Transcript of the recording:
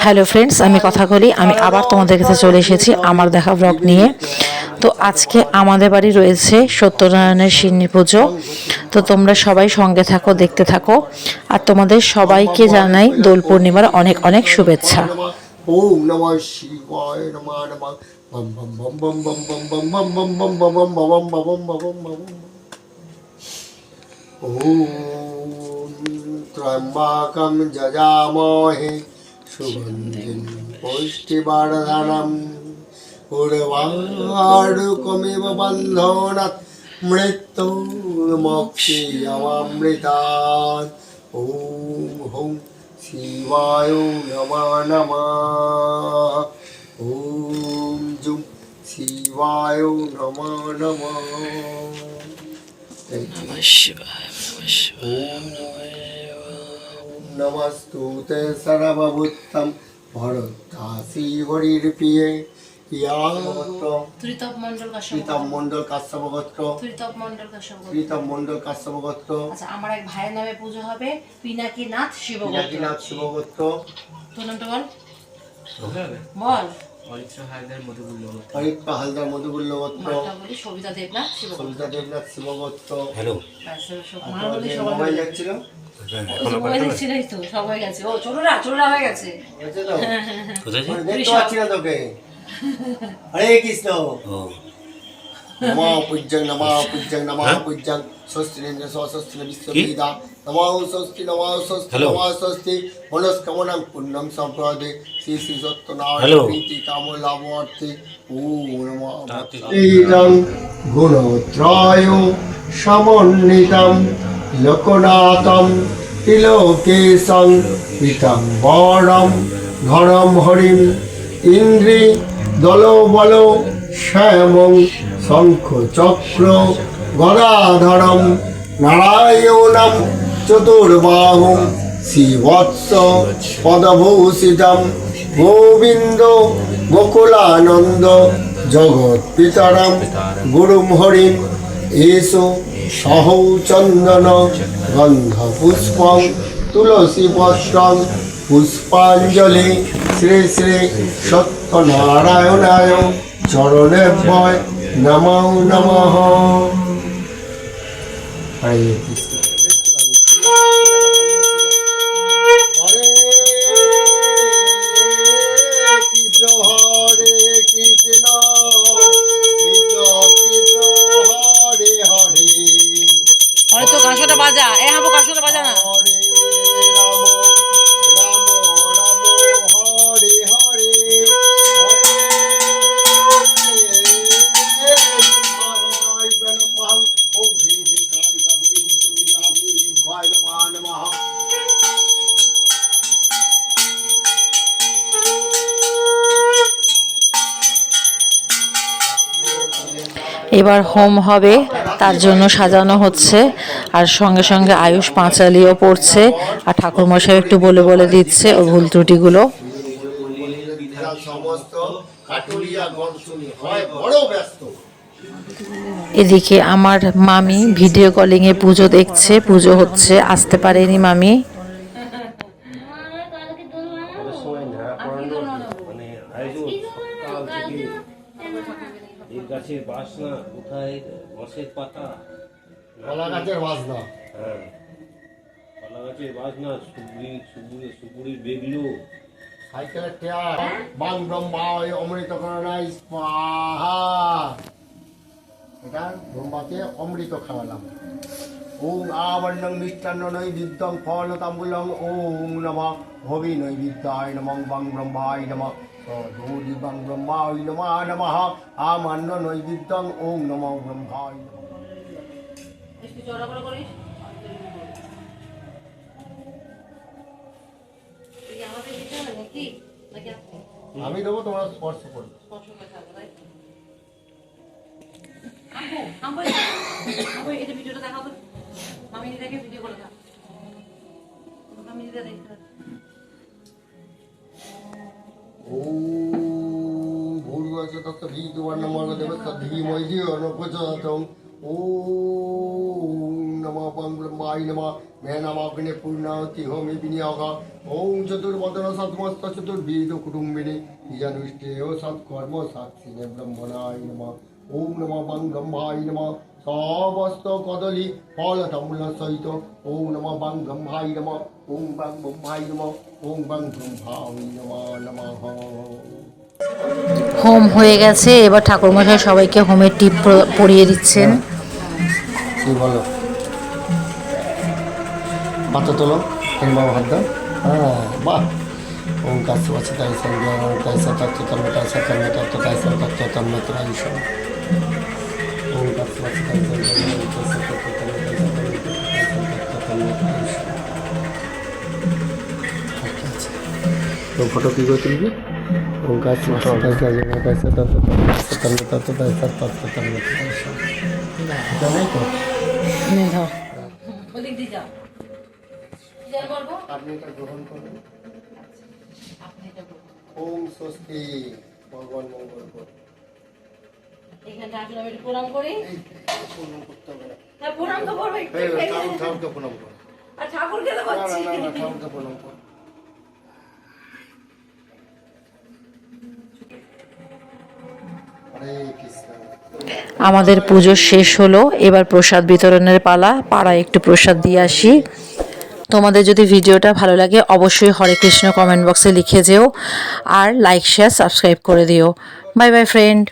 Hello friends, আমি কথা বলি, আমি আবার তোমাদের কাছে চলে এসেছি আমার দেখা ব্লগ নিয়ে। তো আজকে আমাদের বাড়ি রয়েছে সত্যনারায়ণের সিন্নি পুজো। তো তোমরা সবাই সঙ্গে থাকো, দেখতে থাকো। আর তোমাদের সবাইকে জানাই দোল পূর্ণিমার অনেক অনেক শুভেচ্ছা। ওম নমঃ শিবায় নমঃ নমঃ বম বম বম বম বম বম বম বম বম বম বম বম বম বম বম। ওম ত্র্যম্বকম যজামহে সুগন্ধিং পুষ্টিবর্ধনম উর্বারুকমিব বন্ধনাৎ মৃত্যুর্মোক্ষীয়মামৃতাৎ। ওম হুম শিবায় নমঃ নমঃ। ওম জুম শিবায় নমঃ নমঃ। নমস্তুতে সর্বভূতম ভরতাসি হরির প্রিয়ে। ত্রিতপ মন্ডল কাশ্যপ গোত্র। ত্রিতপ মন্ডল কাশ্যপ গোত্র। আচ্ছা, আমার এক ভাইয়ের নামে পুজো হবে, পিনাকিনাথ শিব গোত্র। তোর নামটা বল, বল। হরিপ্পা হালদার মধুগুল্য গোত্র। বলি সবিতা দেবনাথ শিব গোত্র। হ্যালো, মোবাইল যাচ্ছিল তো সবাই গেছে। ও ছোটরা হয়ে গেছে। কোথায় যে? দেখতে পাচ্ছি না তোকে। হরে কৃষ্ণ। নমঃ পূজ্যং নমঃ পূজ্যং নমঃ পূজ্যং স্বস্তিনেন্দ্র স্বস্তিন বিশ্ববেদা নমঃ স্বস্তি নমঃ স্বস্তি নমঃ স্বস্তি মনস্কামনাং পুণ্যং সম্প্রদে শ্রী শ্রী সত্যনারায়ণ প্রীতি কামলাভার্থে। ওম নমঃ ভক্তিদং গুণত্রয় সমন্বিতং লোকনাথং তিলোকেশং পীতাম্বরং ঘনম হরিম ইন্দ্রি দলবল শ্যামং শঙ্খ চক্র গদাধরম নারায়ণম চতুর্বাহুং শ্রীবৎস পদভূষিতম গোবিন্দ গোকুলানন্দ জগৎ পিতরম গুরুম হরিম এসো সহৌ চন্দন গন্ধ পুষ্পং তুলসী পত্রং পুষ্পাঞ্জলি শ্রী শ্রী সত্যনারায়ণায় চরণেভ্যয় নমো নমঃ। হরে কৃষ্ণ। হরে কৃষ্ণ হরে কৃষ্ণ কৃষ্ণ কৃষ্ণ হরে হরে। হয়তো কাঁসাটা বাজা, হাবো কাঁসাটা বাজা না। হরে রাম রাম রাম হরে হরে। এবার হোম হবে, তার জন্য সাজানো হচ্ছে। আর সঙ্গে সঙ্গে আয়ুষ পাঁচালিও পড়ছে, আর ঠাকুরমশাই একটু বলে বলে দিচ্ছে ও ভুল ত্রুটিগুলো। এদিকে আমার মামি ভিডিও কলিং এ পুজো দেখছে, পুজো হচ্ছে, আসতে পারেনি মামি। গাছের বাসনা কোথায়, রসের পাতা, কলা গাছের বাসনা, হ্যাঁ কলা গাছের বাসনা, সুপুরির বেগলু, সাইকেলের টায়ার, বাং ব্রহ্মায় অমৃত করণায় স্বাহা। এটা ব্রহ্মাকে অমৃত খাওয়ালাম। ওং আবর্ণং মিষ্টান্ন নৈবিদ্যং ফলতাম্বুলং ওং নমঃ ভবি নৈবিদ্যায় নমঃ বাং ব্রহ্মায় নমঃ সদোদি বাং ব্রহ্মায় নমঃ নমঃ আমান্য নৈবিদ্যং ওং নমঃ ব্রহ্মায় নমঃ। আমি দেবো, তোমরা স্পর্শ করবে। ভিডিওটা দেখাবো, মামি দেখে ভিডিও করে থাক, মামি দেখে। ওম ভূর্ভুবস্সুঃ তৎসবিতুর্বরেণ্যং দেবস্য ধীমহি ধিয়ো ন প্রচোদয়াৎ। ওম নমঃ পরম ব্রহ্মায় নমঃ। মেনামাগ্নে পূর্ণাহুতি হোমে বিনিয়োগ। ওং চতুর্বদন সৎমস্ত চতুর্বিদ কুটুম্বিনী ইজানুষ্ঠেয় সৎকর্ম সাক্ষিণে ব্রহ্মণায় নমঃ। ওং নমঃ বাং ব্রহ্মায় নমঃ। সমস্ত কদলী ফল তাম্বূল সহিত ওং নমঃ বাং ব্রহ্মায় নমঃ। ওং বাং ব্রহ্মায় নমঃ। ওং বাং ব্রহ্মায় নমঃ। হোম হয়ে গেছে, এবার ঠাকুরমশাই সবাইকে হোমের টিপ পরিয়ে দিচ্ছেন। কি বলো, মাথা তোলো, বাবা হাত দাও। হ্যাঁ, বাহ। ওম কাছে আছে তাই সঙ্গে তাই তত্ত্ব তন্মে তাই তন্মে তত্ত্ব তাই তত্ত্ব তন্মে তাই সব। ওম কাছে আছে তাই সঙ্গে তো ফটো কী করে তুলবি? ওম কাছে আছে তাই তত্ত্ব তন্মে তত্ত্ব তাই তত্ত্ব তন্মে তাই সব। এটা নেই তো? আপনি এটা গ্রহণ করবেন। ওম স্বস্তি, ভগবান মঙ্গল করুন। এখানে আসলে আমি একটু প্রণাম করি। প্রণাম করতে হবে না। হ্যাঁ, প্রণাম তো করবো একটু। ঠাকুরকে প্রণাম করো। আর ঠাকুরকে তো না করছি। না না, ঠাকুরকে প্রণাম করো। হরে কৃষ্ণ। আমাদের পুজো শেষ হলো, এবার প্রসাদ বিতরণের পালা। পাড়ায় একটু প্রসাদ দিয়ে আসি। তোমাদের যদি ভিডিওটা ভালো লাগে অবশ্যই হরে কৃষ্ণ কমেন্ট বক্সে লিখে যেও, আর লাইক শেয়ার সাবস্ক্রাইব করে দিও। Bye bye friend.